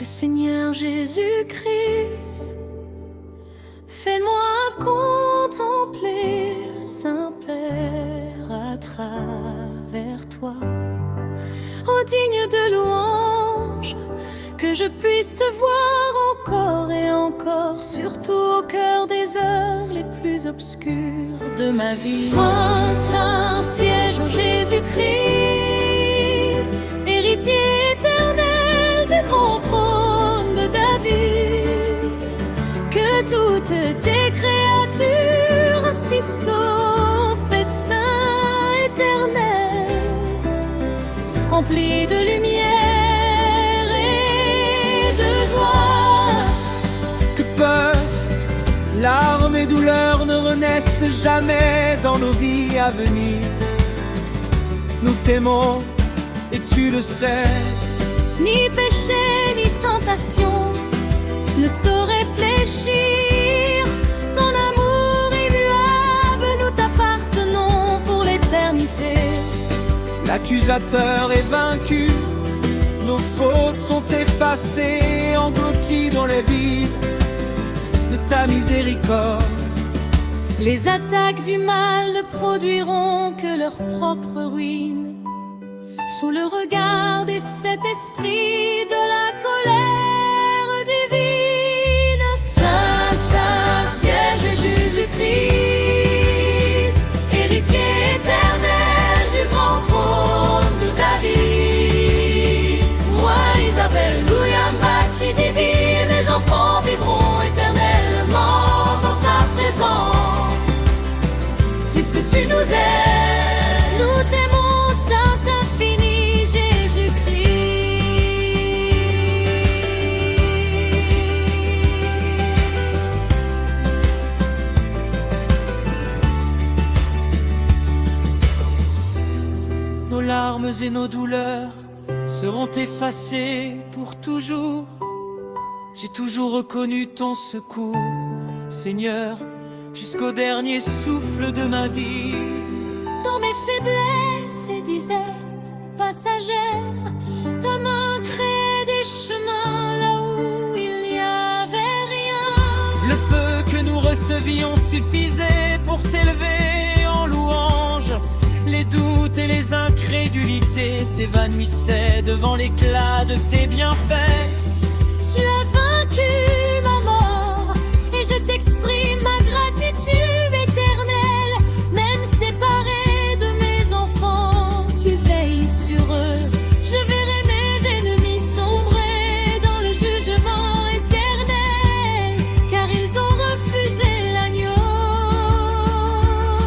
Seigneur Jésus-Christ, fais-moi contempler le Saint-Père à travers toi. Ô digne de louange, que je puisse te voir encore et encore, surtout au cœur des heures les plus obscures de ma vie. Moi, Saint siège en Jésus-Christ, héritier éternel du grand trône de David, que toutes tes créatures assistent au festin éternel, rempli de lumière et de joie. Que peur, larmes et douleurs ne renaissent jamais dans nos vies à venir. Nous t'aimons et tu le sais. Ni péché ni tentation ne saurait fléchir. Ton amour immuable, nous t'appartenons pour l'éternité. L'accusateur est vaincu, nos fautes sont effacées, englouties dans les vides de ta miséricorde. Les attaques du mal ne produiront que leur propre ruine, sous le regard des sept esprits de la colère divine. Saint, Saint, siège Jésus-Christ, héritier éternel du grand trône de David. Moi, Isabelle, Louyamba, Chidibi, mes enfants vivront éternellement dans ta présence, puisque tu nous aimes. Nous t'aimons, Saint infini Jésus-Christ. Nos larmes et nos douleurs seront effacées pour toujours. J'ai toujours reconnu ton secours, Seigneur, jusqu'au dernier souffle de ma vie. Dans mes faiblesses et disettes passagères, ta main crée des chemins là où il n'y avait rien. Le peu que nous recevions suffisait pour t'élever en louange. Les doutes et les incrédulités s'évanouissaient devant l'éclat de tes bienfaits. Tu as vaincu ma mort et je t'exprime ma gratitude éternelle. Même séparé de mes enfants, tu veilles sur eux. Je verrai mes ennemis sombrer dans le jugement éternel, car ils ont refusé l'agneau.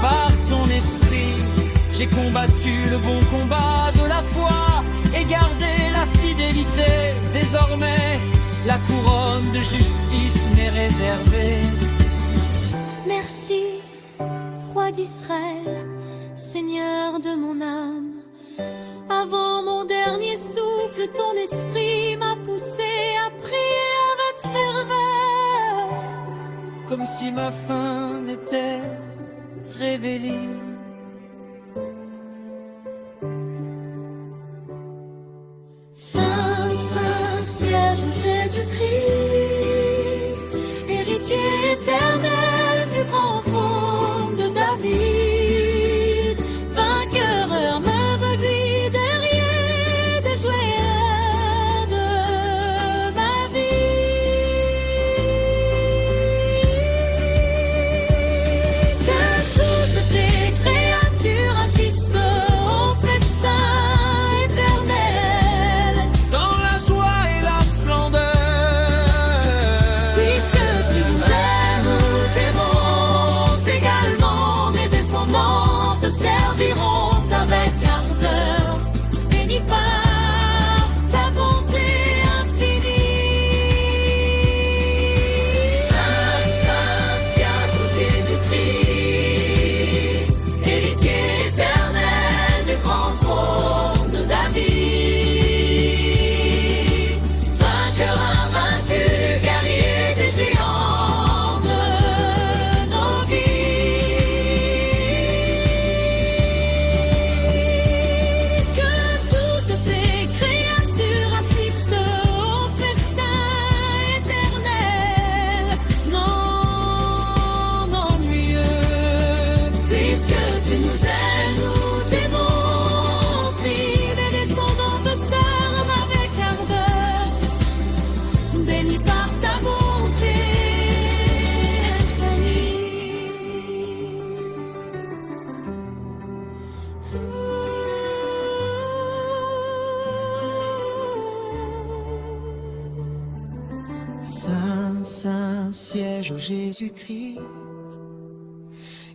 Par ton esprit, j'ai combattu le bon combat de la foi et gardé la fidélité. Désormais, la couronne de justice m'est réservée. Merci, Roi d'Israël, Seigneur de mon âme. Avant mon dernier souffle, ton esprit m'a poussé à prier avec ferveur, Comme si ma fin m'était révélée. Saint, Saint, siège Jésus-Christ, héritier éternel du grand trône de David, vainqueur, main de lui, derrière des joueurs de ma vie. Que toutes tes Saint, Saint, siège au Jésus-Christ,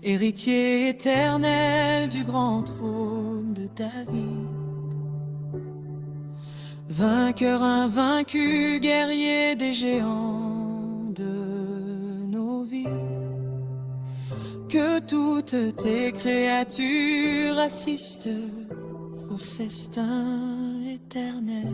héritier éternel du grand trône de David. Vainqueur invaincu, guerrier des géants de nos vies, que toutes tes créatures assistent au festin éternel.